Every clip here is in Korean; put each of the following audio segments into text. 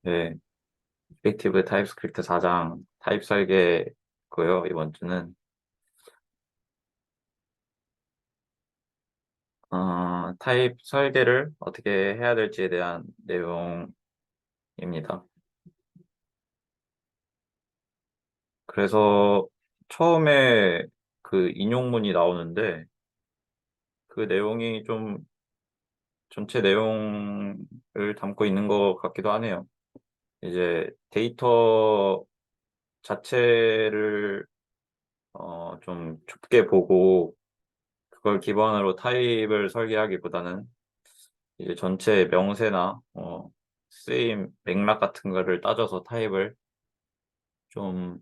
네, 리액티브 타입스크립트 4장 타입 설계고요. 이번 주는 타입 설계를 어떻게 해야 될지에 대한 내용입니다. 그래서 처음에 그 인용문이 나오는데 그 내용이 좀 전체 내용을 담고 있는 것 같기도 하네요. 이제 데이터 자체를 좀 좁게 보고 그걸 기반으로 타입을 설계하기보다는 이제 전체 명세나 쓰임 맥락 같은 거를 따져서 타입을 좀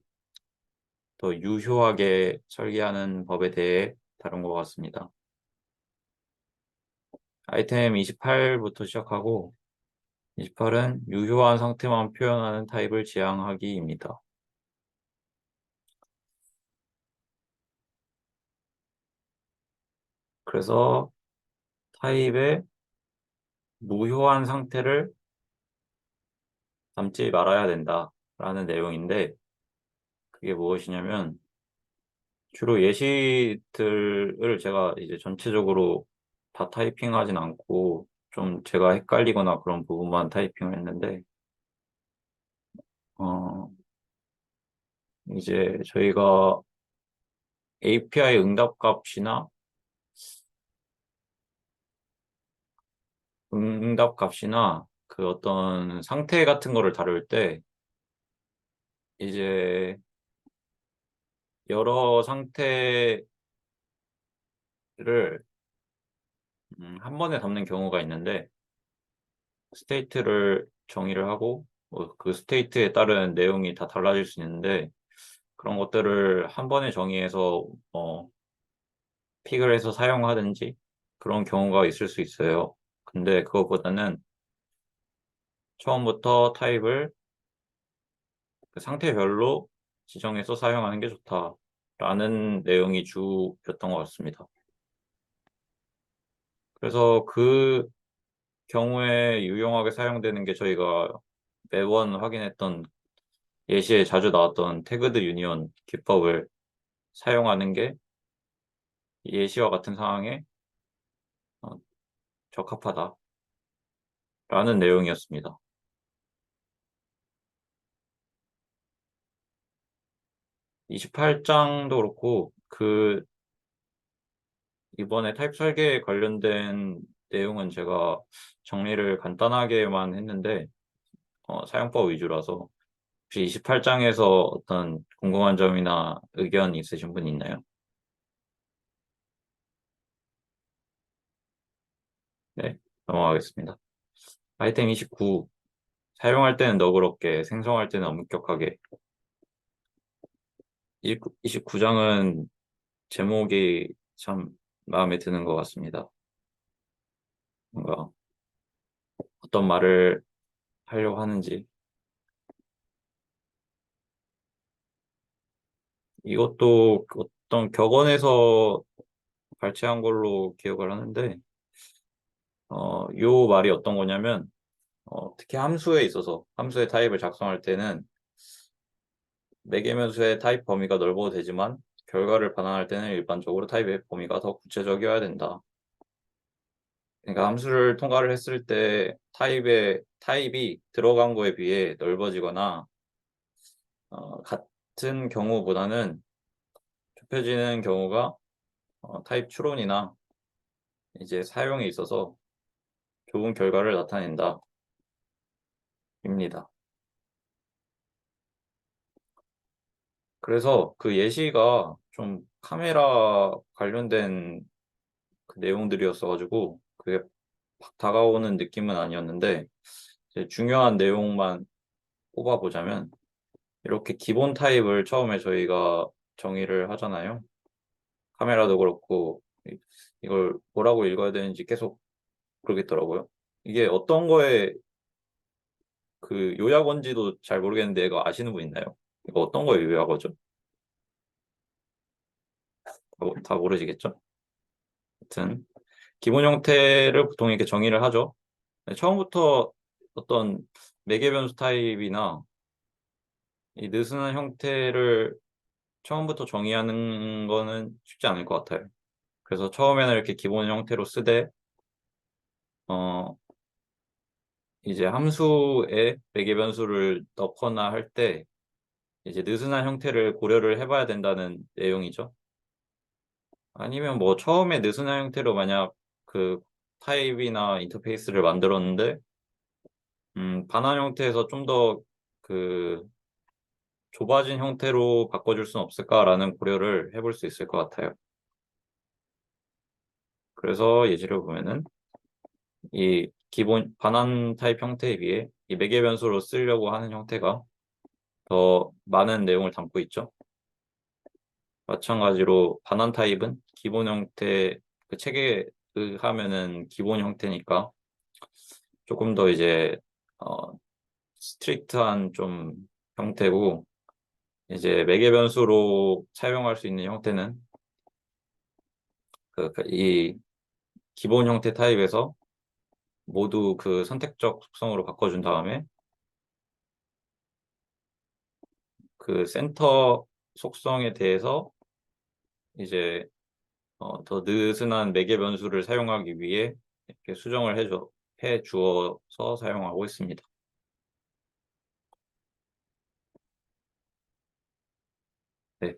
더 유효하게 설계하는 법에 대해 다룬 것 같습니다. 아이템 28부터 시작하고 28은 유효한 상태만 표현하는 타입을 지향하기입니다. 그래서 타입의 무효한 상태를 담지 말아야 된다라는 내용인데 그게 무엇이냐면 주로 예시들을 제가 이제 전체적으로 다 타이핑하진 않고 좀 제가 헷갈리거나 그런 부분만 타이핑을 했는데 어 이제 저희가 API 응답 값이나 그 어떤 상태 같은 거를 다룰 때 이제 여러 상태를 한 번에 담는 경우가 있는데 스테이트를 정의를 하고 그 스테이트에 따른 내용이 다 달라질 수 있는데 그런 것들을 한 번에 정의해서 픽을 해서 사용하든지 그런 경우가 있을 수 있어요. 근데 그것보다는 처음부터 타입을 그 상태별로 지정해서 사용하는 게 좋다라는 내용이 주였던 것 같습니다. 그래서 그 경우에 유용하게 사용되는 게 저희가 매번 확인했던 예시에 자주 나왔던 태그드 유니온 기법을 사용하는 게 예시와 같은 상황에 어, 적합하다라는 내용이었습니다. 28장도 그렇고 이번에 타입 설계에 관련된 내용은 제가 정리를 간단하게만 했는데 사용법 위주라서 혹시 28장에서 어떤 궁금한 점이나 의견 있으신 분 있나요? 네, 넘어가겠습니다. 아이템 29. 사용할 때는 너그럽게, 생성할 때는 엄격하게. 29장은 제목이 참 마음에 드는 것 같습니다. 뭔가 어떤 말을 하려고 하는지. 이것도 어떤 격언에서 발췌한 걸로 기억을 하는데, 요 말이 어떤 거냐면, 특히 함수에 있어서, 함수의 타입을 작성할 때는 매개변수의 타입 범위가 넓어도 되지만, 결과를 반환할 때는 일반적으로 타입의 범위가 더 구체적이어야 된다. 그러니까 함수를 통과를 했을 때 타입이 들어간 거에 비해 넓어지거나, 같은 경우보다는 좁혀지는 경우가 타입 추론이나 이제 사용에 있어서 좋은 결과를 나타낸다. 입니다. 그래서 그 예시가 좀 카메라 관련된 그 내용들이었어가지고 그게 막 다가오는 느낌은 아니었는데 이제 중요한 내용만 꼽아보자면 이렇게 기본 타입을 처음에 저희가 정의를 하잖아요. 카메라도 그렇고 이걸 뭐라고 읽어야 되는지 계속 그러겠더라고요. 이게 어떤 거에 그 요약원지도 잘 모르겠는데 이거 아시는 분 있나요? 이거 어떤 거에 요약어죠? 다 모르시겠죠? 하여튼 기본 형태를 보통 이렇게 정의를 하죠. 네, 처음부터 어떤 매개 변수 타입이나 이 느슨한 형태를 처음부터 정의하는 거는 쉽지 않을 것 같아요. 그래서 처음에는 이렇게 기본 형태로 쓰되 어 이제 함수에 매개 변수를 넣거나 할 때 이제 느슨한 형태를 고려를 해봐야 된다는 내용이죠. 아니면 뭐 처음에 느슨한 형태로 만약 그 타입이나 인터페이스를 만들었는데 반환 형태에서 좀 더 그 좁아진 형태로 바꿔줄 수는 없을까라는 고려를 해볼 수 있을 것 같아요. 그래서 예시를 보면은 이 기본 반환 타입 형태에 비해 이 매개 변수로 쓰려고 하는 형태가 더 많은 내용을 담고 있죠. 마찬가지로 반환 타입은 기본 형태 그 책에 하면은 기본 형태니까 조금 더 이제 스트릭트한 좀 형태고 이제 매개 변수로 사용할 수 있는 형태는 이 기본 형태 타입에서 모두 그 선택적 속성으로 바꿔준 다음에 그 센터 속성에 대해서 이제 더 느슨한 매개 변수를 사용하기 위해 이렇게 수정을 해 주어서 사용하고 있습니다. 네.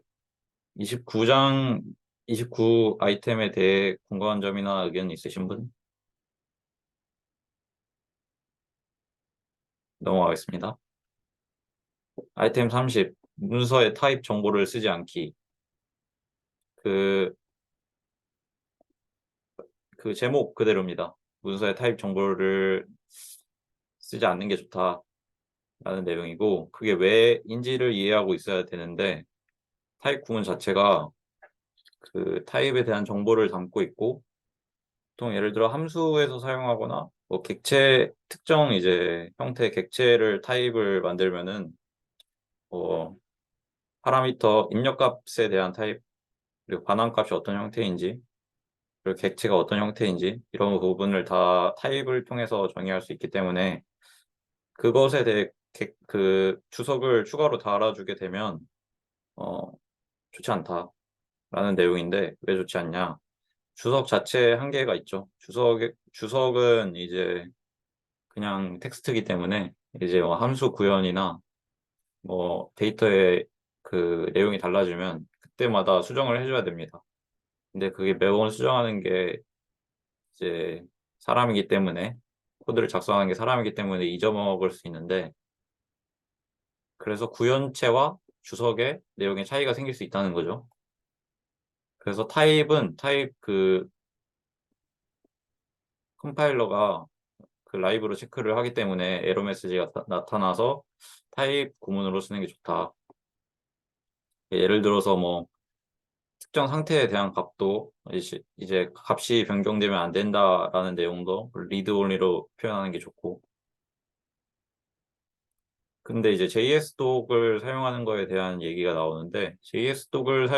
29장 29 아이템에 대해 궁금한 점이나 의견 있으신 분? 넘어가겠습니다. 아이템 30 문서의 타입 정보를 쓰지 않기. 그 그 제목 그대로입니다. 문서의 타입 정보를 쓰지 않는 게 좋다라는 내용이고 그게 왜인지를 이해하고 있어야 되는데 타입 구문 자체가 그 타입에 대한 정보를 담고 있고 보통 예를 들어 함수에서 사용하거나 뭐 객체 특정 이제 형태의 객체를 타입을 만들면은 뭐 파라미터 입력값에 대한 타입 그리고 반환값이 어떤 형태인지 그리고 객체가 어떤 형태인지 이런 부분을 다 타입을 통해서 정의할 수 있기 때문에 그것에 대해 그 주석을 추가로 달아주게 되면 어, 좋지 않다라는 내용인데 왜 좋지 않냐? 주석 자체에 한계가 있죠. 주석은 이제 그냥 텍스트이기 때문에 이제 뭐 함수 구현이나 뭐 데이터의 그 내용이 달라지면 그때마다 수정을 해줘야 됩니다. 근데 그게 매번 수정하는 게 이제 사람이기 때문에 코드를 작성하는 게 사람이기 때문에 잊어먹을 수 있는데 그래서 구현체와 주석의 내용에 차이가 생길 수 있다는 거죠. 그래서 타입은 타입 그 컴파일러가 그 라이브로 체크를 하기 때문에 에러 메시지가 나타나서 타입 구문으로 쓰는 게 좋다. 예를 들어서 뭐 특정 상태에 대한 값도 이제 값이 변경되면 안 된다라는 내용도 리드 온리로 표현하는 게 좋고 근데 이제 JS 독을 사용하는 거에 대한 얘기가 나오는데 JS 독을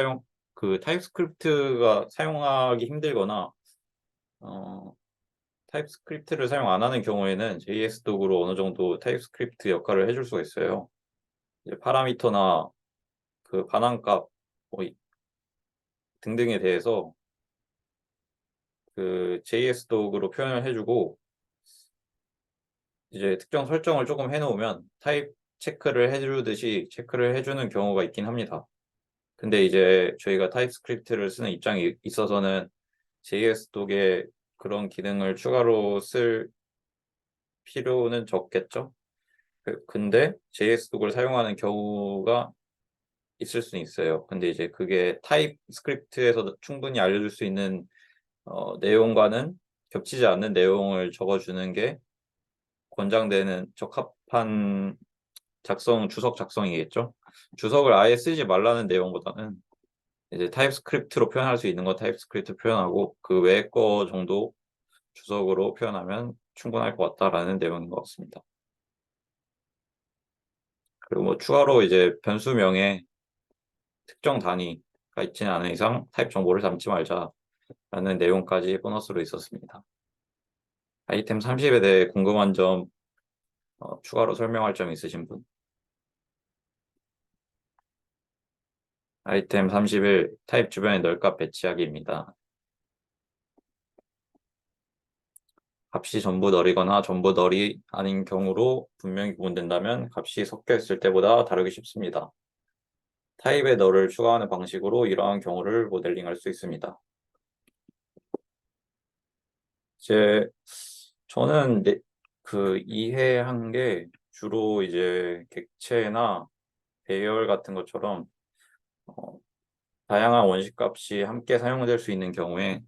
그 타입스크립트가 사용하기 힘들거나 어, 타입스크립트를 사용 안 하는 경우에는 JS 독으로 어느 정도 타입스크립트 역할을 해줄 수가 있어요. 이제 파라미터나 그 반환값 뭐 등등에 대해서 그 JS 독으로 표현을 해주고 이제 특정 설정을 조금 해놓으면 타입 체크를 해주듯이 체크를 해주는 경우가 있긴 합니다. 근데 이제 저희가 타입스크립트를 쓰는 입장이 있어서는 JS 독에 그런 기능을 추가로 쓸 필요는 적겠죠. 근데 JS 독을 사용하는 경우가 있을 수는 있어요. 근데 이제 그게 타입스크립트에서 충분히 알려줄 수 있는 내용과는 겹치지 않는 내용을 적어주는 게 권장되는 적합한 주석 작성이겠죠. 주석을 아예 쓰지 말라는 내용보다는 이제 타입스크립트로 표현할 수 있는 거 타입스크립트 표현하고 그 외의 거 정도 주석으로 표현하면 충분할 것 같다라는 내용인 것 같습니다. 그리고 뭐 추가로 이제 변수명에 특정 단위가 있지는 않은 이상 타입 정보를 담지 말자라는 내용까지 보너스로 있었습니다. 아이템 30에 대해 궁금한 점 추가로 설명할 점 있으신 분? 아이템 31, 타입 주변에 널값 배치하기입니다. 값이 전부 널이거나 전부 널이 아닌 경우로 분명히 구분된다면 값이 섞여 있을 때보다 다르기 쉽습니다. 타입의 널을 추가하는 방식으로 이러한 경우를 모델링할 수 있습니다. 이제 저는 그 이해한 게 주로 이제 객체나 배열 같은 것처럼 어, 다양한 원시값이 함께 사용될 수 있는 경우에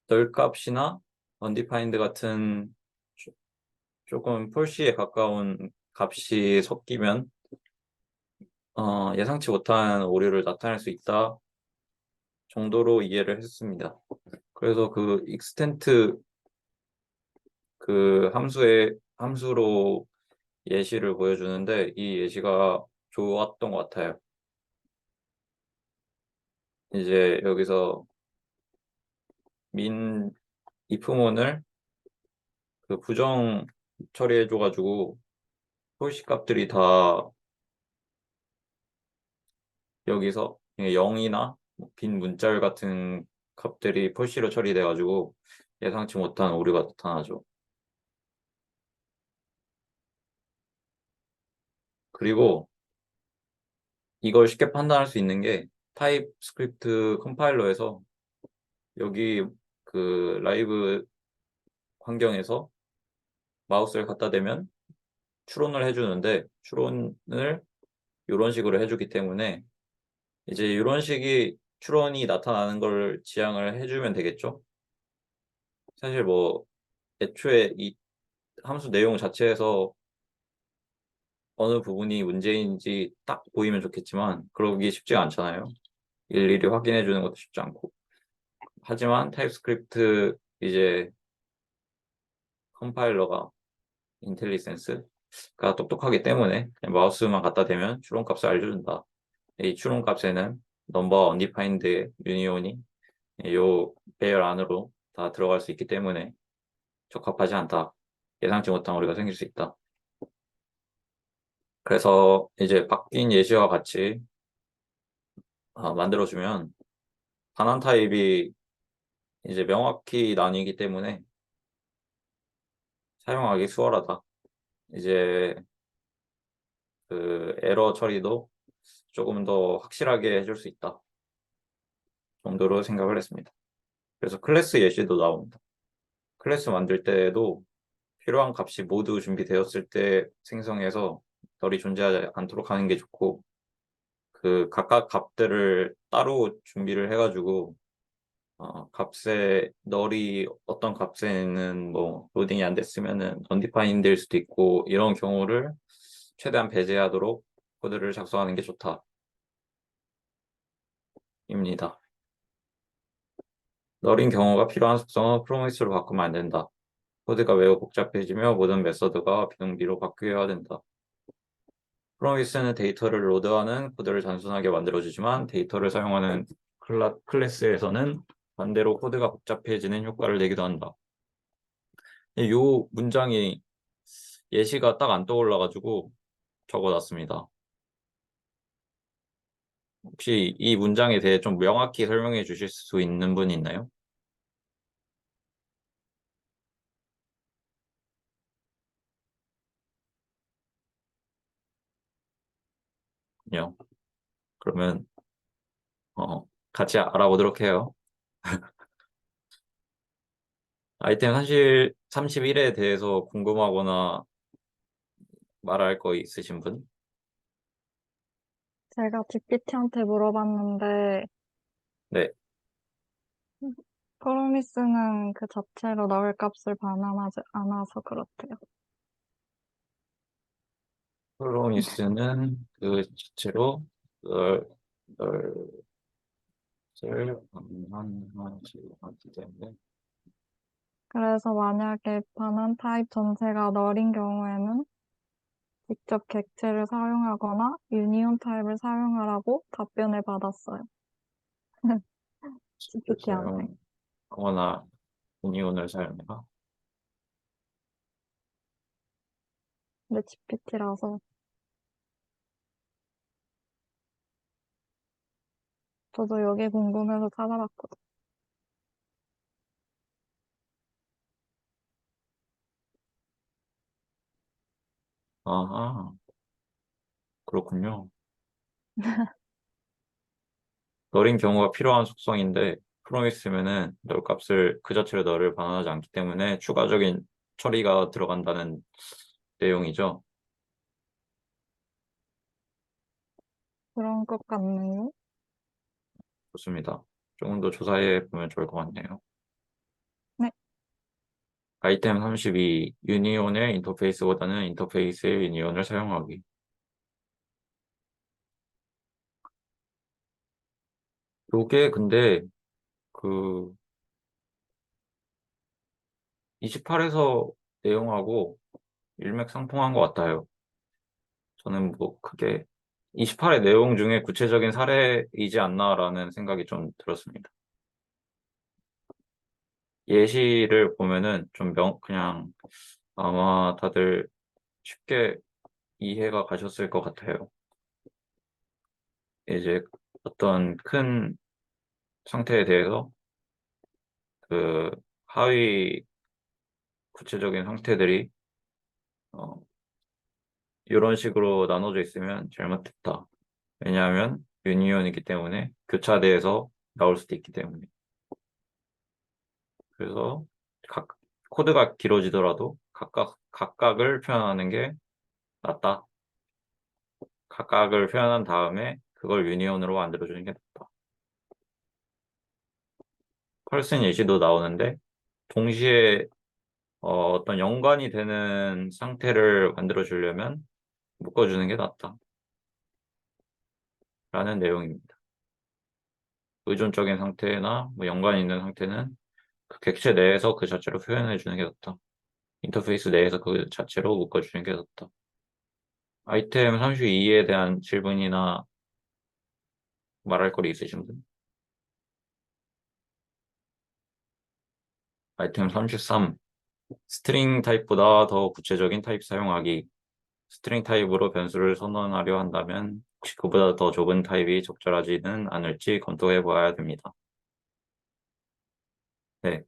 널 값이나 undefined 같은 조금 폴시에 가까운 값이 섞이면 예상치 못한 오류를 나타낼 수 있다 정도로 이해를 했습니다. 그래서 그 extent 그 함수로 예시를 보여주는데 이 예시가 좋았던 것 같아요. 이제 여기서 민 if문을 그 부정 처리해줘가지고 폴시 값들이 다 여기서 0이나 빈 문자열 같은 값들이 폴시로 처리돼가지고 예상치 못한 오류가 나타나죠. 그리고 이걸 쉽게 판단할 수 있는 게 타입 스크립트 컴파일러에서 여기 그 라이브 환경에서 마우스를 갖다 대면 추론을 해주는데 추론을 이런 식으로 해주기 때문에 이제 이런 식이 추론이 나타나는 걸 지향을 해주면 되겠죠. 사실 뭐 애초에 이 함수 내용 자체에서 어느 부분이 문제인지 딱 보이면 좋겠지만 그러기 쉽지가 않잖아요. 일일이 확인해 주는 것도 쉽지 않고. 하지만 타입스크립트 이제 컴파일러가 인텔리센스가 똑똑하기 때문에 그냥 마우스만 갖다 대면 추론값을 알려준다. 이 추론값에는 넘버 언디파인드의 유니온이 요 배열 안으로 다 들어갈 수 있기 때문에 적합하지 않다. 예상치 못한 오류가 생길 수 있다. 그래서 이제 바뀐 예시와 같이 만들어주면 반환 타입이 이제 명확히 나뉘기 때문에 사용하기 수월하다. 이제 그 에러 처리도 조금 더 확실하게 해줄 수 있다 정도로 생각을 했습니다. 그래서 클래스 예시도 나옵니다. 클래스 만들 때에도 필요한 값이 모두 준비되었을 때 생성해서 널이 존재하지 않도록 하는 게 좋고 그 각각 값들을 따로 준비를 해가지고 값에 널이 어떤 값에는 뭐 로딩이 안 됐으면은 언디파인드일 수도 있고 이런 경우를 최대한 배제하도록 코드를 작성하는 게 좋다 입니다. 널인 경우가 필요한 속성은 프로미스로 바꾸면 안 된다. 코드가 매우 복잡해지며 모든 메서드가 비동기로 바뀌어야 된다. 프로미스는 데이터를 로드하는 코드를 단순하게 만들어주지만 데이터를 사용하는 클래스에서는 반대로 코드가 복잡해지는 효과를 내기도 한다. 이 문장이 예시가 딱 안 떠올라가지고 적어놨습니다. 혹시 이 문장에 대해 좀 명확히 설명해 주실 수 있는 분 있나요? 아니요. 그러면 같이 알아보도록 해요. 아이템 사실 31에 대해서 궁금하거나 말할 거 있으신 분? 제가 GPT한테 물어봤는데, 네. 프로미스는 그 자체로 넣을 값을 반환하지 않아서 그렇대요. 프로미스는 그 자체로 널, 널을 반환하지 않기 때문에 그래서 만약에 반환 타입 전체가 널인 경우에는 직접 객체를 사용하거나 유니온 타입을 사용하라고 답변을 받았어요. GPT한테. 사용하거나 유니온을 사용해라. 근데 GPT라서 저도 여기 궁금해서 찾아봤거든. 아하, 그렇군요. 너린 경우가 필요한 속성인데 프로미스면은 널 값을 그 자체로 너를 반환하지 않기 때문에 추가적인 처리가 들어간다는 내용이죠. 그런 것 같네요. 좋습니다. 조금 더 조사해 보면 좋을 것 같네요. 네, 아이템 32, 유니온의 인터페이스보다는 인터페이스의 유니온을 사용하기. 요게 근데 그 28에서 내용하고 일맥상통한 것 같아요. 저는 뭐 크게 28의 내용 중에 구체적인 사례이지 않나라는 생각이 좀 들었습니다. 예시를 보면은 좀 그냥 아마 다들 쉽게 이해가 가셨을 것 같아요. 이제 어떤 큰 상태에 대해서 그 하위 구체적인 상태들이 어, 이런 식으로 나눠져 있으면 잘못됐다. 왜냐하면 유니온이기 때문에 교차돼서 나올 수도 있기 때문에. 그래서 각 코드가 길어지더라도 각각을 표현하는 게 낫다. 각각을 표현한 다음에 그걸 유니온으로 만들어주는 게 낫다. 펄슨 예시도 나오는데 동시에 어떤 연관이 되는 상태를 만들어주려면 묶어주는 게 낫다. 라는 내용입니다. 의존적인 상태나 뭐 연관이 있는 상태는 그 객체 내에서 그 자체로 표현해 주는 게 낫다. 인터페이스 내에서 그 자체로 묶어주는 게 낫다. 아이템 32에 대한 질문이나 말할 거리 있으신 분? 아이템 33. 스트링 타입보다 더 구체적인 타입 사용하기. 스트링 타입으로 변수를 선언하려 한다면 혹시 그보다 더 좁은 타입이 적절하지는 않을지 검토해 봐야 됩니다. 네.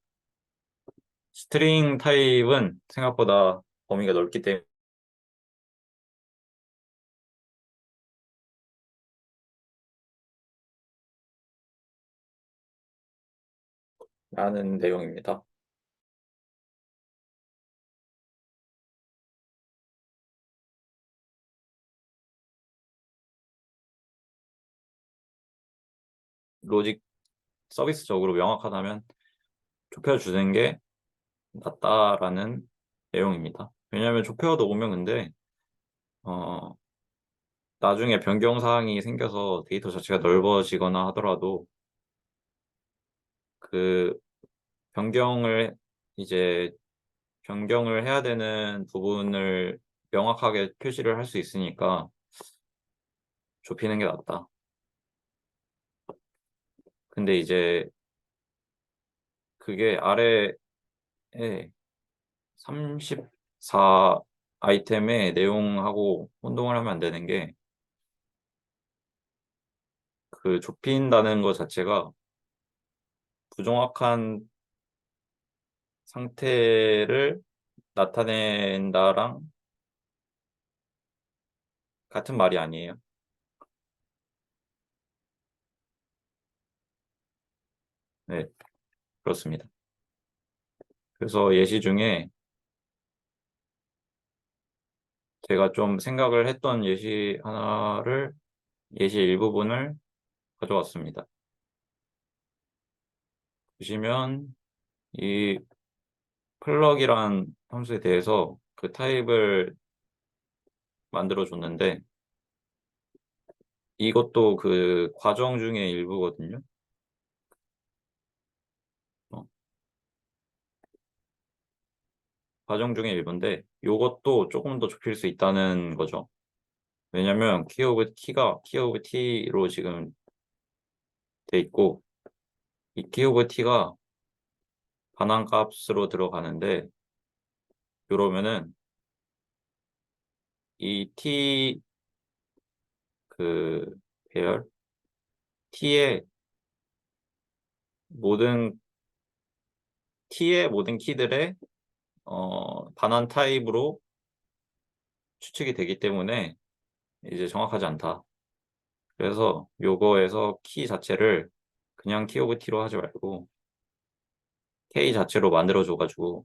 스트링 타입은 생각보다 범위가 넓기 때문이라는 내용입니다. 로직 서비스적으로 명확하다면 좁혀주는 게 낫다라는 내용입니다. 왜냐하면 좁혀도 오면 근데 어, 나중에 변경 사항이 생겨서 데이터 자체가 넓어지거나 하더라도 그 변경을 이제 변경을 해야 되는 부분을 명확하게 표시를 할 수 있으니까 좁히는 게 낫다. 근데 이제 그게 아래에 34 아이템의 내용하고 혼동을 하면 안 되는 게 그 좁힌다는 것 자체가 부정확한 상태를 나타낸다랑 같은 말이 아니에요. 네, 그렇습니다. 그래서 예시 중에 제가 좀 생각을 했던 예시 일부분을 가져왔습니다. 보시면 이 플럭이란 함수에 대해서 그 타입을 만들어 줬는데 이것도 그 과정 중의 일부거든요. 어, 과정 중의 일부인데 이것도 조금 더 좁힐 수 있다는 거죠. 왜냐면 키 오브 t로 지금 돼 있고 이 키 오브 t가 반환 값으로 들어가는데 이러면은 이 T 그 배열 T의 모든 T의 모든 키들의 반환 타입으로 추측이 되기 때문에 이제 정확하지 않다. 그래서 요거에서 키 자체를 그냥 키 오브 T로 하지 말고 K 자체로 만들어 줘 가지고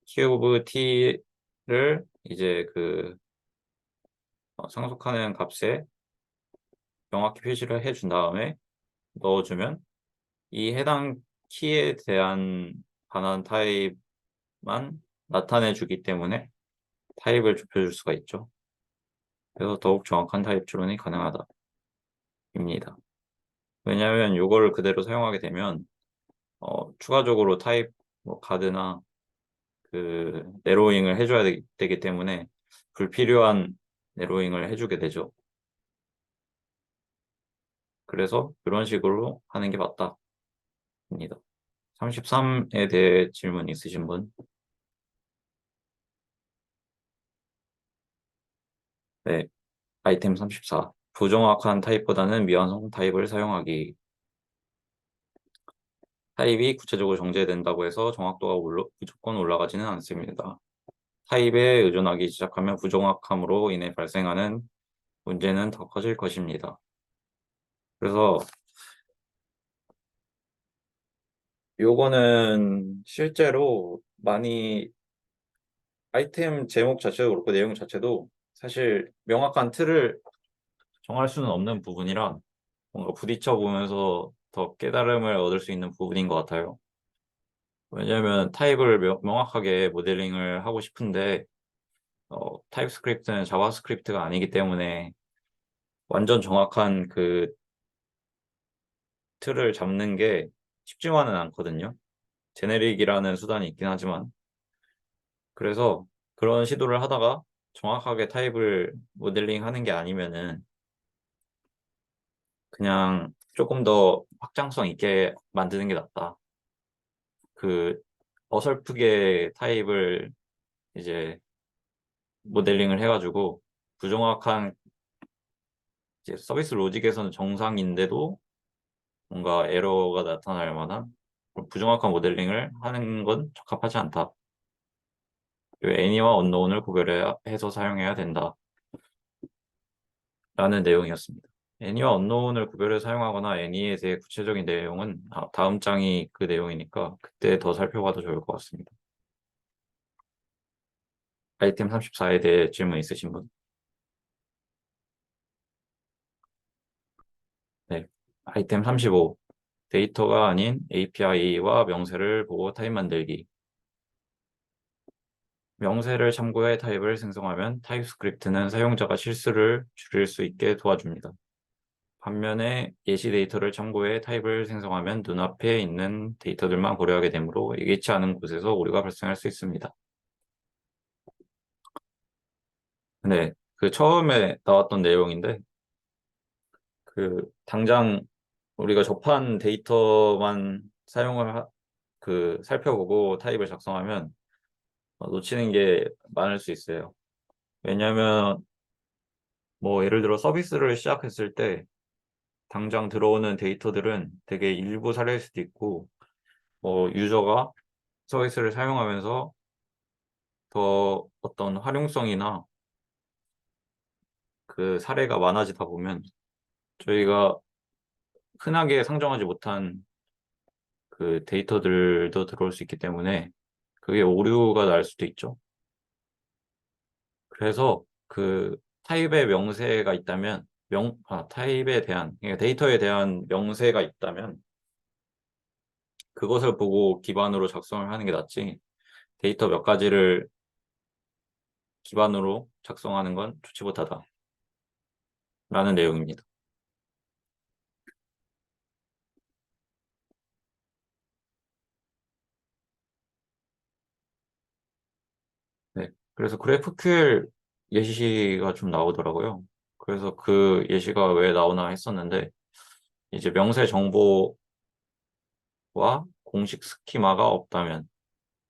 키 오브 T를 이제 상속하는 값에 명확히 표시를 해준 다음에 넣어 주면 이 해당 키에 대한 반환 타입만 나타내 주기 때문에 타입을 좁혀 줄 수가 있죠. 그래서 더욱 정확한 타입 추론이 가능하다 입니다. 왜냐하면 요거를 그대로 사용하게 되면 추가적으로 타입 가드나 내로잉을 해 줘야 되기 때문에 불필요한 내로잉을 해 주게 되죠. 그래서 그런 식으로 하는 게 맞다입니다. 33에 대해 질문 있으신 분? 네. 아이템 34. 부정확한 타입보다는 미완성 타입을 사용하기. 타입이 구체적으로 정제된다고 해서 정확도가 무조건 올라가지는 않습니다. 타입에 의존하기 시작하면 부정확함으로 인해 발생하는 문제는 더 커질 것입니다. 그래서 요거는 실제로 많이 아이템 제목 자체도 그렇고 내용 자체도 사실 명확한 틀을 정할 수는 없는 부분이라 뭔가 부딪혀 보면서 더 깨달음을 얻을 수 있는 부분인 것 같아요. 왜냐하면 타입을 명확하게 모델링을 하고 싶은데 타입스크립트는 자바스크립트가 아니기 때문에 완전 정확한 틀을 잡는 게 쉽지만은 않거든요. 제네릭이라는 수단이 있긴 하지만 그래서 그런 시도를 하다가 정확하게 타입을 모델링하는 게 아니면은 그냥 조금 더 확장성 있게 만드는 게 낫다. 그 어설프게 타입을 이제 모델링을 해 가지고 부정확한 이제 서비스 로직에서는 정상인데도 뭔가 에러가 나타날 만한 그런 부정확한 모델링을 하는 건 적합하지 않다. 그리고 애니와 언노운을 구별해야 해서 사용해야 된다라는 내용이었습니다. 애니와 언노운을 구별해 사용하거나 애니에 대해 구체적인 내용은 다음 장이 그 내용이니까 그때 더 살펴봐도 좋을 것 같습니다. 아이템 34에 대해 질문 있으신 분? 네. 아이템 35. 데이터가 아닌 API와 명세를 보고 타입 만들기. 명세를 참고해 타입을 생성하면 타입스크립트는 사용자가 실수를 줄일 수 있게 도와줍니다. 반면에 예시 데이터를 참고해 타입을 생성하면 눈앞에 있는 데이터들만 고려하게 되므로 예기치 않은 곳에서 오류가 발생할 수 있습니다. 네, 처음에 나왔던 내용인데 당장 우리가 접한 데이터만 사용을 살펴보고 타입을 작성하면 놓치는 게 많을 수 있어요. 왜냐하면 뭐 예를 들어 서비스를 시작했을 때 당장 들어오는 데이터들은 되게 일부 사례일 수도 있고 유저가 서비스를 사용하면서 더 어떤 활용성이나 사례가 많아지다 보면 저희가 흔하게 상정하지 못한 데이터들도 들어올 수 있기 때문에 그게 오류가 날 수도 있죠. 그래서 타입의 명세가 있다면 타입에 대한 그러니까 데이터에 대한 명세가 있다면 그것을 보고 기반으로 작성을 하는 게 낫지 데이터 몇 가지를 기반으로 작성하는 건 좋지 못하다라는 내용입니다. 네. 그래서 GraphQL 예시가 좀 나오더라고요. 그래서 그 예시가 왜 나오나 했었는데 이제 명세 정보와 공식 스키마가 없다면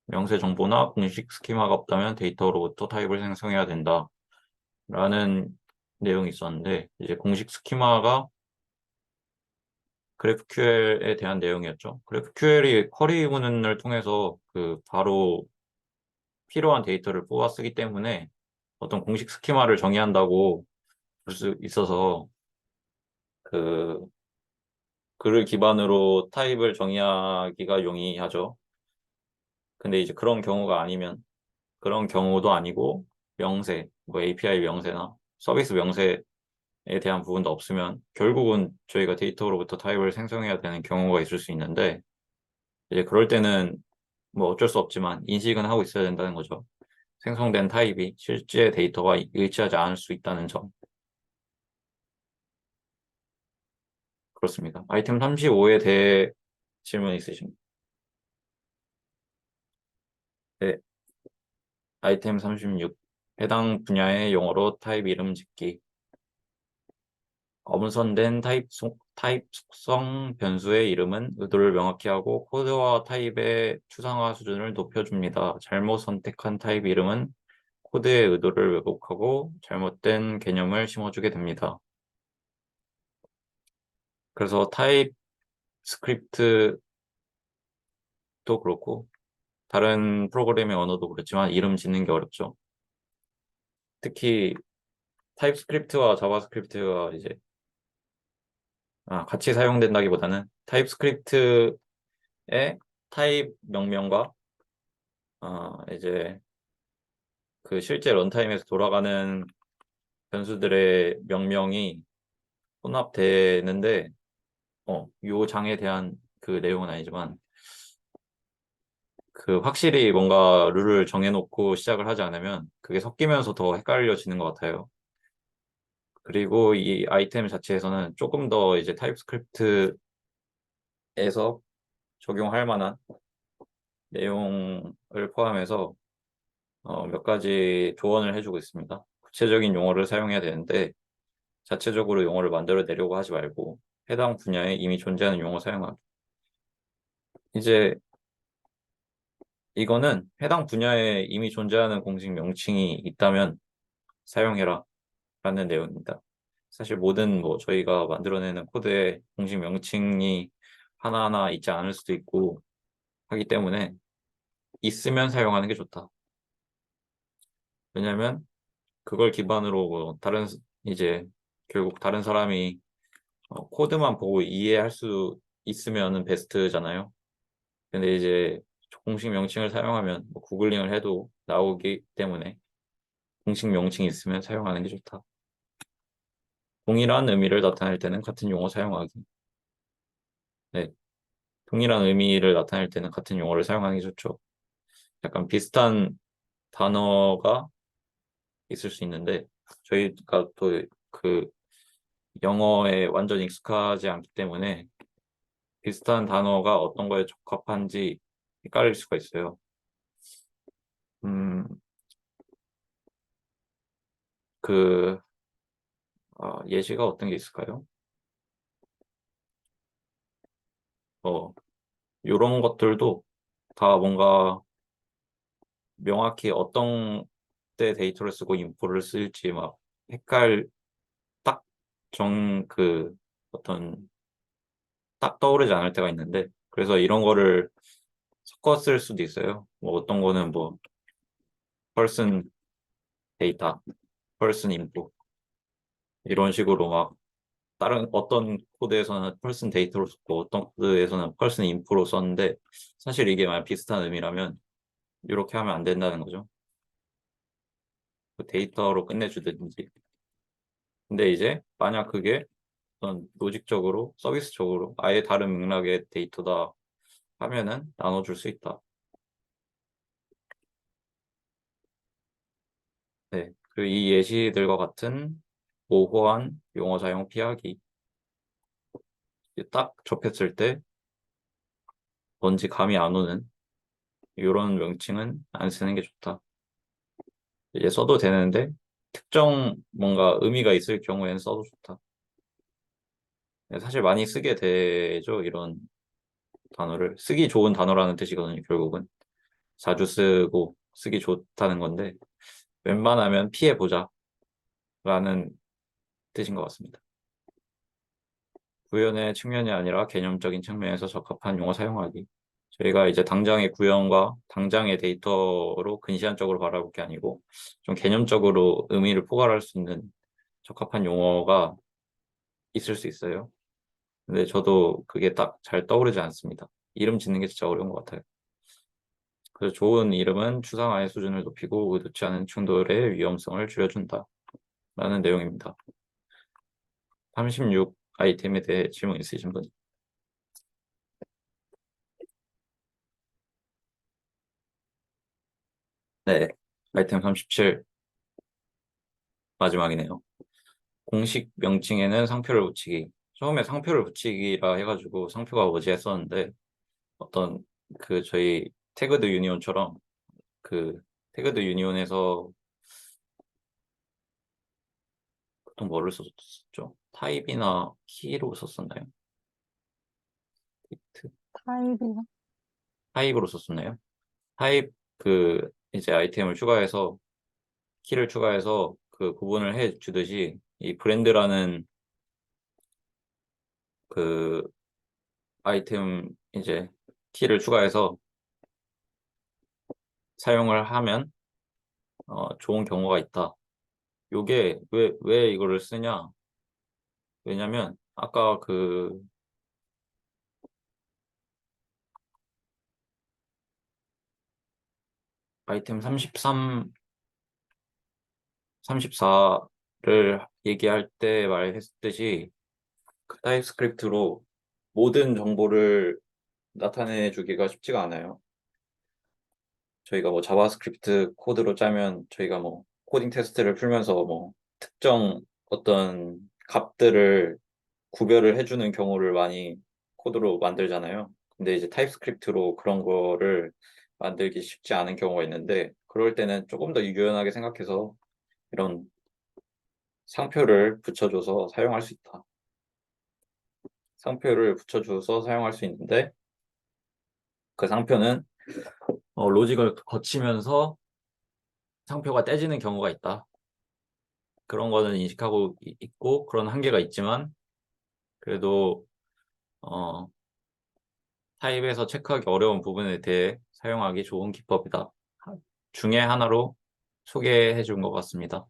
명세 정보나 공식 스키마가 없다면 데이터로부터 타입을 생성해야 된다. 라는 내용이 있었는데, 이제 공식 스키마가 GraphQL에 대한 내용이었죠. GraphQL이 쿼리 문을 통해서 그 바로 필요한 데이터를 뽑아 쓰기 때문에 어떤 공식 스키마를 정의한다고 볼 수 있어서 그 그를 기반으로 타입을 정의하기가 용이하죠. 근데 이제 그런 경우도 아니고 명세, 뭐 API 명세나 서비스 명세에 대한 부분도 없으면 결국은 저희가 데이터로부터 타입을 생성해야 되는 경우가 있을 수 있는데 이제 그럴 때는 뭐 어쩔 수 없지만 인식은 하고 있어야 된다는 거죠. 생성된 타입이 실제 데이터와 일치하지 않을 수 있다는 점. 그렇습니다. 아이템 35에 대해 질문 있으십니까? 네. 아이템 36. 해당 분야의 용어로 타입 이름 짓기. 엄선된 타입 속성 변수의 이름은 의도를 명확히 하고 코드와 타입의 추상화 수준을 높여줍니다. 잘못 선택한 타입 이름은 코드의 의도를 왜곡하고 잘못된 개념을 심어주게 됩니다. 그래서 타입 스크립트도 그렇고 다른 프로그래밍 언어도 그렇지만 이름 짓는 게 어렵죠. 특히 타입스크립트와 자바스크립트가 이제 같이 사용된다기보다는 타입스크립트의 타입 명명과 이제 그 실제 런타임에서 돌아가는 변수들의 명명이 혼합되는데 요 장에 대한 그 내용은 아니지만 그 확실히 뭔가 룰을 정해놓고 시작을 하지 않으면 그게 섞이면서 더 헷갈려지는 것 같아요. 그리고 이 아이템 자체에서는 조금 더 이제 타입스크립트에서 적용할 만한 내용을 포함해서 몇 가지 조언을 해주고 있습니다. 구체적인 용어를 사용해야 되는데 자체적으로 용어를 만들어내려고 하지 말고 해당 분야에 이미 존재하는 용어 사용하기. 이제 이거는 해당 분야에 이미 존재하는 공식 명칭이 있다면 사용해라 라는 내용입니다. 사실 모든 뭐 저희가 만들어내는 코드에 공식 명칭이 하나하나 있지 않을 수도 있고 하기 때문에 있으면 사용하는 게 좋다. 왜냐면 그걸 기반으로 뭐 이제 결국 다른 사람이 코드만 보고 이해할 수 있으면은 베스트잖아요. 근데 이제 공식 명칭을 사용하면 뭐 구글링을 해도 나오기 때문에 공식 명칭이 있으면 사용하는 게 좋다. 동일한 의미를 나타낼 때는 같은 용어 사용하기. 네, 동일한 의미를 나타낼 때는 같은 용어를 사용하는 게 좋죠. 약간 비슷한 단어가 있을 수 있는데 저희가 또 그 영어에 완전 익숙하지 않기 때문에 비슷한 단어가 어떤 거에 적합한지 헷갈릴 수가 있어요. 음, 그 예시가 어떤 게 있을까요? 이런 것들도 다 뭔가 명확히 어떤 때 데이터를 쓰고 인포를 쓸지 막 헷갈 딱 어떤 딱 떠오르지 않을 때가 있는데 그래서 이런 거를 섞어 쓸 수도 있어요. 뭐 어떤 거는 뭐 person 데이터, person info 이런 식으로 막 다른 어떤 코드에서는 person 데이터로 썼고 어떤 코드에서는 person info로 썼는데 사실 이게 만약 비슷한 의미라면 이렇게 하면 안 된다는 거죠. 그 데이터로 끝내주든지. 근데 이제 만약 그게 어떤 로직적으로 서비스적으로 아예 다른 맥락의 데이터다 하면은 나눠줄 수 있다. 네. 그리고 이 예시들과 같은 모호한 용어 사용 피하기. 딱 접했을 때 뭔지 감이 안 오는 이런 명칭은 안 쓰는 게 좋다. 이제 써도 되는데 특정 뭔가 의미가 있을 경우에는 써도 좋다. 네, 사실 많이 쓰게 되죠. 이런 단어를. 쓰기 좋은 단어라는 뜻이거든요. 결국은. 자주 쓰고 쓰기 좋다는 건데 웬만하면 피해보자. 라는 뜻인 것 같습니다. 구현의 측면이 아니라 개념적인 측면에서 적합한 용어 사용하기. 저희가 이제 당장의 구현과 당장의 데이터로 근시안적으로 바라볼 게 아니고 좀 개념적으로 의미를 포괄할 수 있는 적합한 용어가 있을 수 있어요. 근데 저도 그게 딱 잘 떠오르지 않습니다. 이름 짓는 게 진짜 어려운 것 같아요. 그래서 좋은 이름은 추상화의 수준을 높이고 의도치 않은 충돌의 위험성을 줄여준다. 라는 내용입니다. 36 아이템에 대해 질문 있으신 분? 네. 아이템 37 마지막이네요. 공식 명칭에는 상표를 붙이기. 처음에 상표를 붙이기라 해가지고 상표가 뭐지 했었는데 어떤 그 저희 태그드 유니온처럼 그 태그드 유니온에서 보통 뭐를 썼었죠? 타입이나 키로 썼었나요? 타입이요? 타입으로 썼었나요? 타입 그 이제 아이템을 추가해서 키를 추가해서 그 구분을 해 주듯이 이 브랜드라는 그 아이템 이제 키를 추가해서 사용을 하면 좋은 경우가 있다. 요게 왜 이거를 쓰냐? 왜냐면 아까 그 아이템 33, 34를 얘기할 때 말했듯이 그 타입스크립트로 모든 정보를 나타내 주기가 쉽지가 않아요. 저희가 뭐 자바스크립트 코드로 짜면 저희가 뭐 코딩 테스트를 풀면서 뭐 특정 어떤 값들을 구별을 해주는 경우를 많이 코드로 만들잖아요. 근데 이제 타입스크립트로 그런 거를 만들기 쉽지 않은 경우가 있는데 그럴 때는 조금 더 유연하게 생각해서 이런 상표를 붙여줘서 사용할 수 있다. 상표를 붙여줘서 사용할 수 있는데 그 상표는 로직을 거치면서 상표가 떼지는 경우가 있다. 그런 거는 인식하고 있고 그런 한계가 있지만 그래도 어, 타입에서 체크하기 어려운 부분에 대해 사용하기 좋은 기법이다. 중에 하나로 소개해 준 것 같습니다.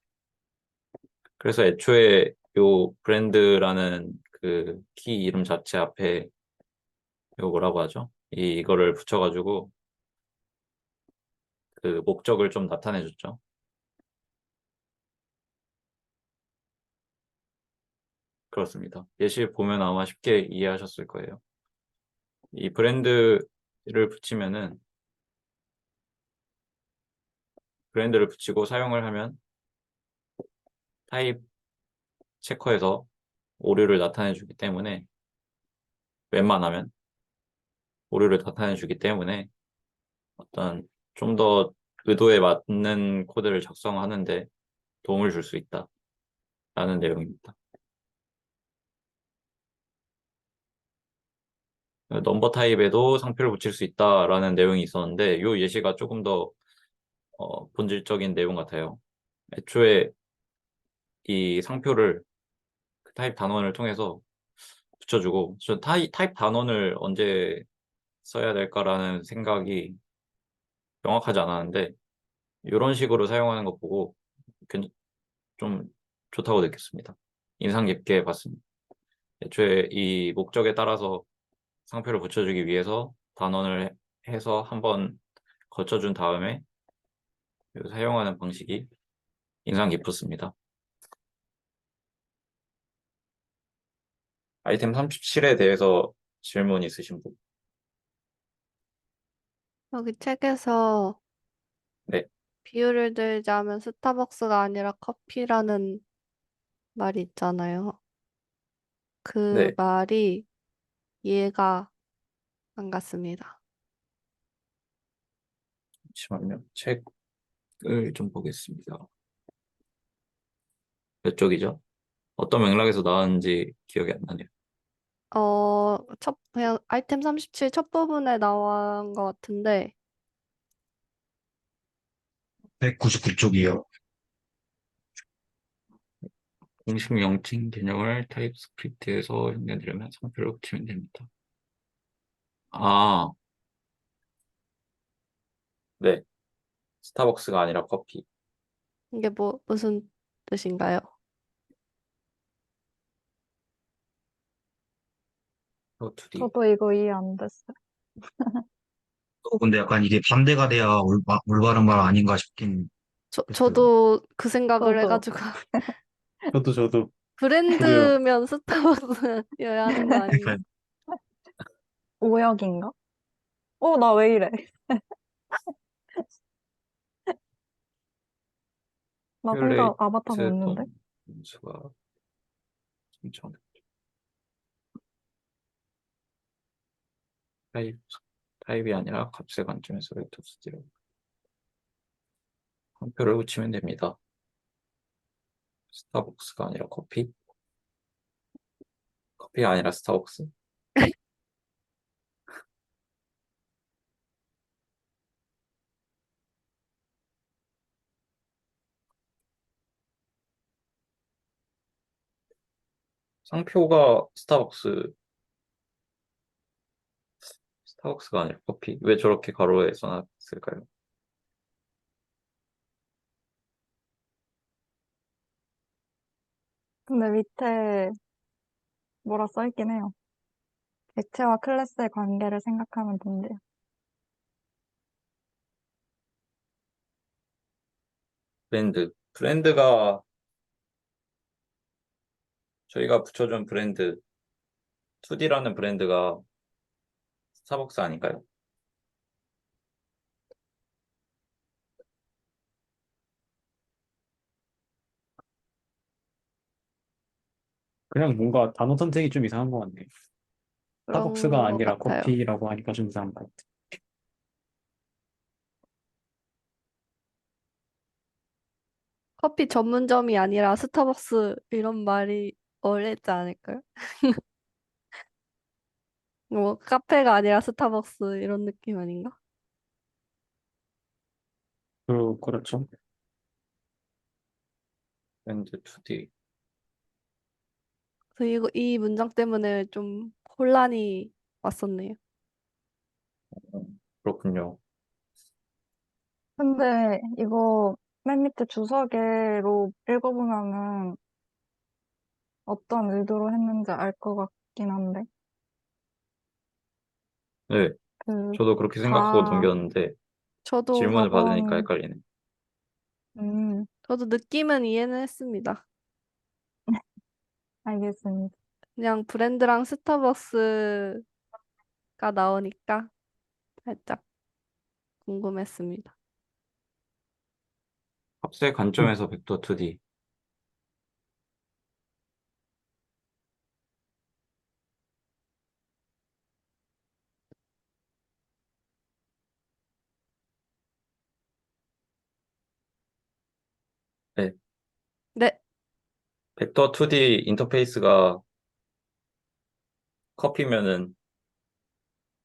그래서 애초에 요 브랜드라는 그 키 이름 자체 앞에 요 뭐라고 하죠? 이거를 붙여가지고 그 목적을 좀 나타내 줬죠. 그렇습니다. 예시 보면 아마 쉽게 이해하셨을 거예요. 이 브랜드를 붙이면은 브랜드를 붙이고 사용을 하면 타입 체커에서 오류를 나타내 주기 때문에 웬만하면 오류를 나타내 주기 때문에 어떤 좀 더 의도에 맞는 코드를 작성하는데 도움을 줄 수 있다라는 내용입니다. 넘버 타입에도 상표를 붙일 수 있다라는 내용이 있었는데 이 예시가 조금 더 본질적인 내용 같아요. 애초에 이 상표를 그 타입 단원을 통해서 붙여주고 저 타입 단원을 언제 써야 될까라는 생각이 명확하지 않았는데 이런 식으로 사용하는 거 보고 좀 좋다고 느꼈습니다. 인상 깊게 봤습니다. 애초에 이 목적에 따라서 상표를 붙여주기 위해서 단원을 해서 한번 거쳐준 다음에 사용하는 방식이 인상 깊었습니다. 아이템 37에 대해서 질문 있으신 분? 여기 책에서 네, 비유를 들자면 스타벅스가 아니라 커피라는 말이 있잖아요. 그 네, 말이 이해가 안 갔습니다. 잠시만요. 책을 좀 보겠습니다. 몇 쪽이죠? 어떤 맥락에서 나왔는지 기억이 안 나네요. 그냥 아이템 37 첫 부분에 나온 것 같은데, 199쪽이요. 공식 명칭 개념을 타입스크립트에서 연결하려면 상표를 붙이면 됩니다. 아, 네. 스타벅스가 아니라 커피. 이게 무슨 뜻인가요?2D. 저도 이거 이해 안 됐어요. 근데 약간 이게 반대가 돼야 올바른 말 아닌가 싶긴 했어요. 저도 그 생각을 저도. 해가지고 저도. 저도요. 브랜드면 스타벅스여야 하는 거 아닌가? 그러니까 오역인가? 나 왜 이래? 나 혼자 아바타 큐레이트 먹는데? 점수가 3천. 타입, 타입이 아니라 값의 관점에서 벡터 수지로 한 표를 붙이면 됩니다. 스타벅스가 아니라 커피? 커피가 아니라 스타벅스? 상표가 스타벅스가 아니라 커피? 왜 저렇게 가로에 써놨을까요? 근데 밑에 뭐라 써있긴 해요. 객체와 클래스의 관계를 생각하면 된대요. 브랜드가 저희가 붙여준 브랜드 2D라는 브랜드가 스타벅스 아닌가요? 그냥 뭔가 단어 선택이 좀 이상한 것 같네. 그런 스타벅스가 것 아니라 같아요. 커피라고 하니까 좀 이상한 것 같아. 커피 전문점이 아니라 스타벅스 이런 말이 어렵지 않을까요? 뭐 카페가 아니라 스타벅스 이런 느낌 아닌가? 그렇죠. 브랜드 2D. 그래서 이 문장 때문에 좀 혼란이 왔었네요. 그렇군요. 근데 이거 맨 밑에 주석으로 읽어보면은 어떤 의도로 했는지 알 것 같긴 한데. 네, 그, 저도 그렇게 생각하고 다, 넘겼는데 저도 질문을 받으니까 4번, 헷갈리네. 음, 느낌은 이해는 했습니다. 알겠습니다. 그냥 브랜드랑 스타벅스가 나오니까 살짝 궁금했습니다. 값의 관점에서 벡터 2D. 네, 네, 벡터 2D 인터페이스가 커피면은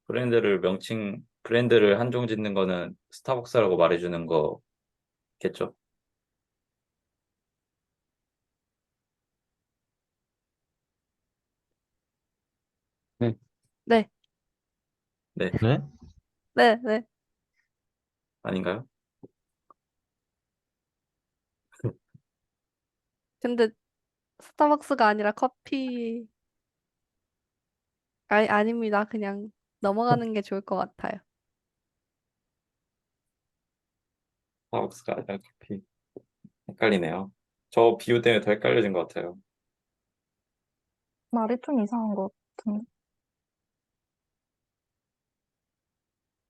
브랜드를 한정 짓는 거는 스타벅스라고 말해주는 거겠죠? 네. 네, 네, 네? 네, 네. 아닌가요? 근데 스타벅스가 아니라 커피 아닙니다. 그냥 넘어가는 게 좋을 것 같아요. 스타벅스가 아니라 커피. 헷갈리네요. 저 비유 때문에 더 헷갈려진 것 같아요. 말이 좀 이상한 것 같은데.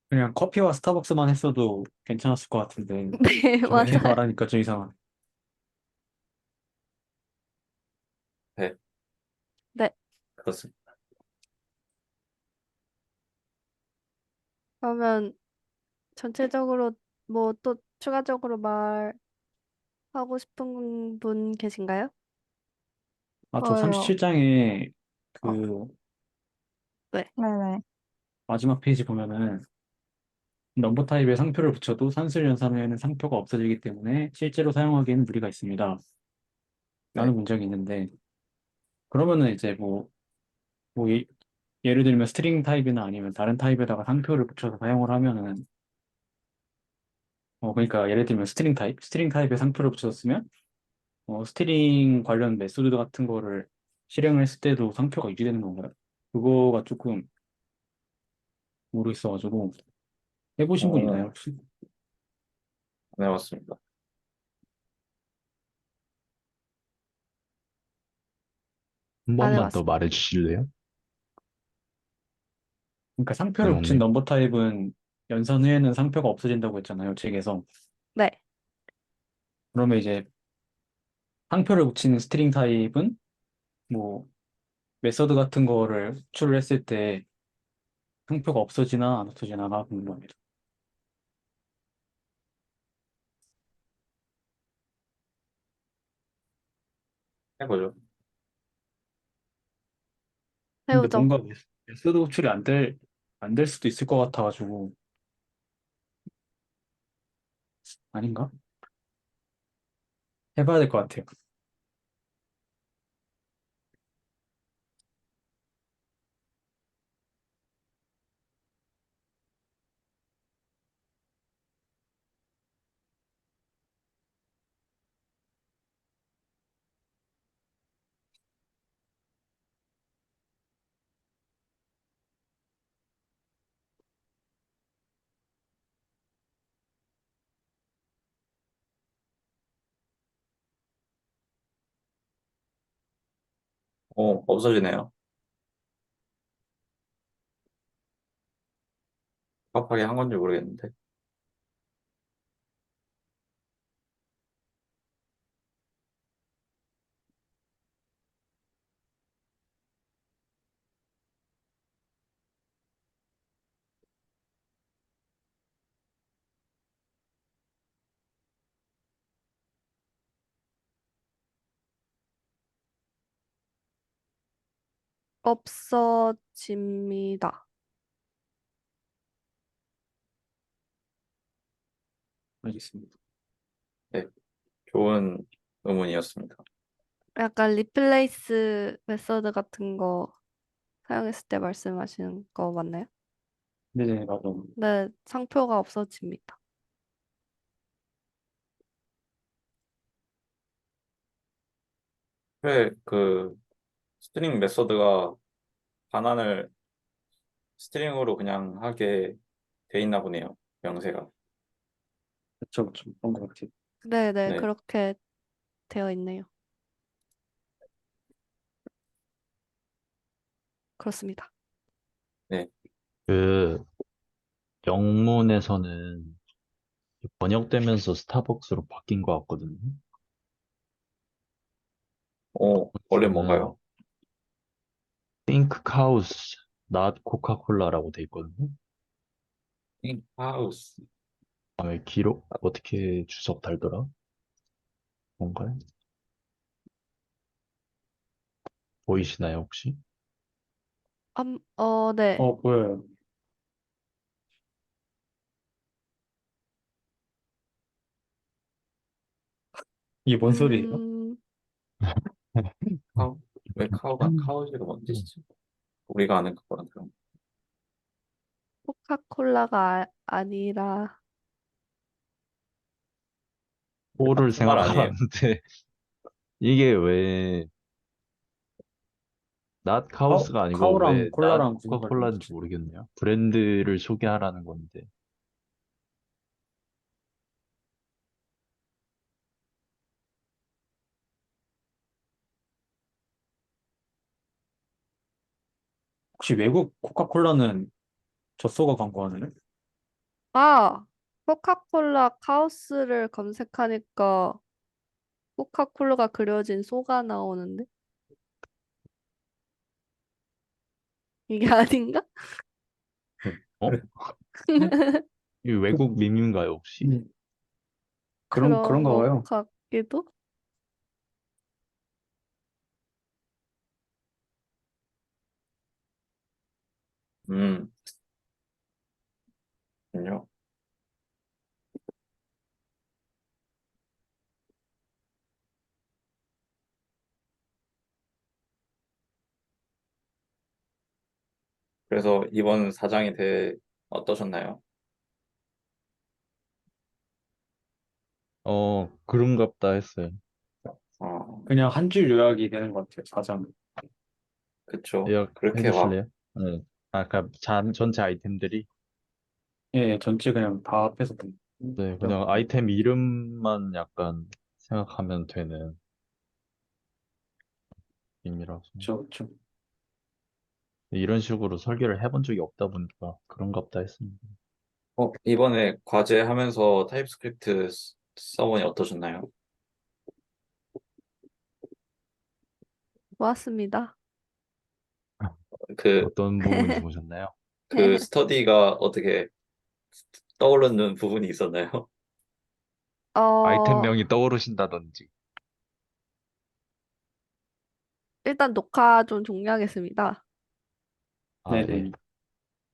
그냥 커피와 스타벅스만 했어도 괜찮았을 것 같은데 네, 저렇게 맞아요. 말하니까 좀 이상하네. 네, 네. 그렇습니다. 그러면 전체적으로 뭐 또 추가적으로 말하고 싶은 분 계신가요? 저 저요. 37장에 어, 그 네. 네네. 마지막 페이지 보면은 넘버 타입에 상표를 붙여도 산술 연산후에는 상표가 없어지기 때문에 실제로 사용하기에는 무리가 있습니다. 라는 문장이 있는데, 그러면은 이제 뭐 예를 들면 스트링 타입이나 아니면 다른 타입에다가 상표를 붙여서 사용을 하면은, 그러니까 예를 들면 스트링 타입에 상표를 붙였으면, 스트링 관련 메소드 같은 거를 실행을 했을 때도 상표가 유지되는 건가요? 그거가 조금 모르겠어가지고, 해보신 분 있나요, 어, 혹시? 네, 맞습니다. 한 안 번만 더 해봤습니다. 말해 주실래요? 그러니까 상표를 붙인 내용을. 넘버 타입은 연산 후에는 상표가 없어진다고 했잖아요, 책에서. 네. 그러면 이제 상표를 붙이는 스트링 타입은 뭐 메서드 같은 거를 호출을 했을 때 상표가 없어지나 안 없어지나가 궁금합니다. 해보죠. 근데 해오죠. 뭔가 메서드 호출이 안 될 수도 있을 것 같아가지고 아닌가? 해봐야 될 것 같아요. 없어지네요. 급하게 한 건지 모르겠는데. 없어집니다. 알겠습니다. 네, 좋은 의문이었습니다. 약간 리플레이스 메서드 같은 거 사용했을 때 말씀하시는 거 맞나요? 네네, 맞아. 네, 상표가 없어집니다. 그 스트링 메서드가 반환을 스트링으로 그냥 하게 돼 있나 보네요. 명세가. 그쵸, 그쵸. 그런 것 같아요. 네네, 네, 그렇게 되어 있네요. 그렇습니다. 네. 그 영문에서는 번역되면서 스타벅스로 바뀐 것 같거든요. 원래 저는 뭔가요? Think Cows, not Coca-Cola라고 돼 있거든요. 하우스. 다음에 기록 어떻게 주석 달더라? 뭔가요? 보이시나요 혹시? 네. 보여요. 이게 뭔 소리예요? 음, 카우? 왜 카우즈가 뭔지 진짜 우리가 아는 그거랑 다른. 코카콜라가 아니라, 코를 같은 말 아니에요? 생각하는데 이게 왜 not cows가 아니고 카오랑 왜 not 콜라랑 무슨 관련이 코카콜라인지 있지? 모르겠네요. 브랜드를 소개하라는 건데. 혹시 외국 코카콜라는 젖소가 광고하나요? 아, 코카콜라 카오스를 검색하니까 코카콜라가 그려진 소가 나오는데? 이게 아닌가? 어? 이 외국 밈인가요 혹시? 음, 그런 그런가 것 봐요. 같기도? 음, 그렇군요. 그래서 이번 4장에 대해 어떠셨나요? 그런갑다 했어요. 그냥 한 줄 요약이 되는 것 같아요. 4장. 그쵸. 요약해 그렇게 막, 주실래요? 네. 전체 아이템들이? 예, 전체 그냥 다 합해서 네, 그냥 아이템 이름만 약간 생각하면 되는 느낌이라서. 그렇죠. 이런 식으로 설계를 해본 적이 없다 보니까 그런갑다 했습니다. 이번에 과제 하면서 타입스크립트 써보니 어떠셨나요? 좋았습니다. 그, 어떤 부분이 좋으셨나요? 그 스터디가 어떻게 떠오르는 부분이 있었나요? 어, 아이템명이 떠오르신다든지. 일단 녹화 좀 종료하겠습니다. 아, 예. 네네.